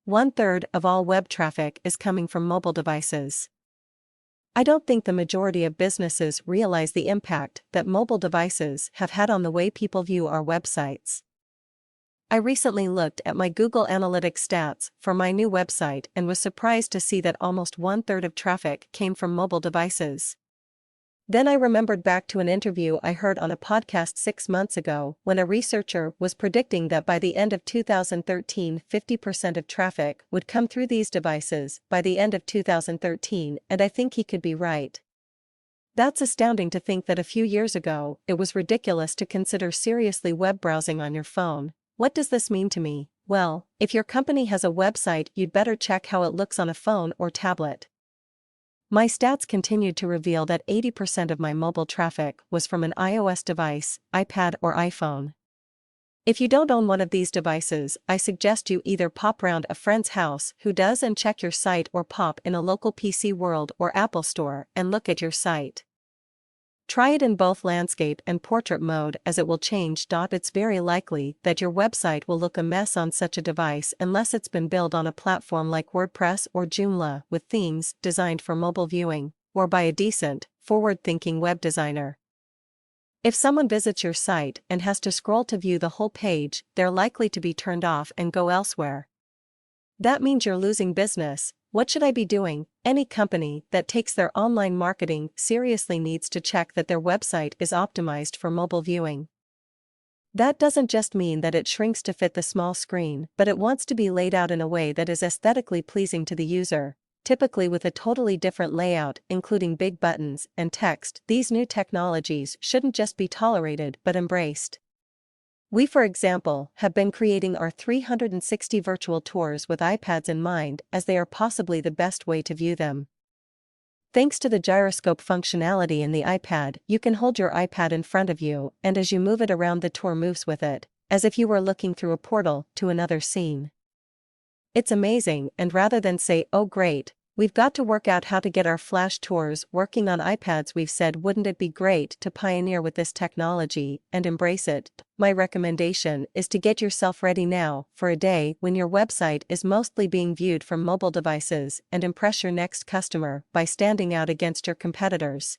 1/3 of all web traffic is coming from mobile devices. I don't think the majority of businesses realize the impact that mobile devices have had on the way people view our websites. I recently looked at my Google Analytics stats for my new website and was surprised to see that almost 1/3 of traffic came from mobile devices. Then I remembered back to an interview I heard on a podcast 6 months ago when a researcher was predicting that by the end of 2013 50% of traffic would come through these devices by the end of 2013, and I think he could be right. That's astounding to think that a few years ago it was ridiculous to consider seriously web browsing on your phone. What does this mean to me? Well, if your company has a website, you'd better check how it looks on a phone or tablet. My stats continued to reveal that 80% of my mobile traffic was from an iOS device, iPad or iPhone. If you don't own one of these devices, I suggest you either pop round a friend's house who does and check your site, or pop in a local PC World or Apple Store and look at your site. Try it in both landscape and portrait mode, as it will change. It's very likely that your website will look a mess on such a device unless it's been built on a platform like WordPress or Joomla with themes designed for mobile viewing, or by a decent, forward-thinking web designer. If someone visits your site and has to scroll to view the whole page, they're likely to be turned off and go elsewhere. That means you're losing business. What should I be doing? Any company that takes their online marketing seriously needs to check that their website is optimized for mobile viewing. That doesn't just mean that it shrinks to fit the small screen, but it wants to be laid out in a way that is aesthetically pleasing to the user, typically with a totally different layout, including big buttons and text. These new technologies shouldn't just be tolerated but embraced. We, for example, have been creating our 360 virtual tours with iPads in mind, as they are possibly the best way to view them. Thanks to the gyroscope functionality in the iPad, you can hold your iPad in front of you, and as you move it around, the tour moves with it, as if you were looking through a portal to another scene. It's amazing, and rather than say, "Oh great, we've got to work out how to get our flash tours working on iPads," we've said, wouldn't it be great to pioneer with this technology and embrace it? My recommendation is to get yourself ready now for a day when your website is mostly being viewed from mobile devices, and impress your next customer by standing out against your competitors.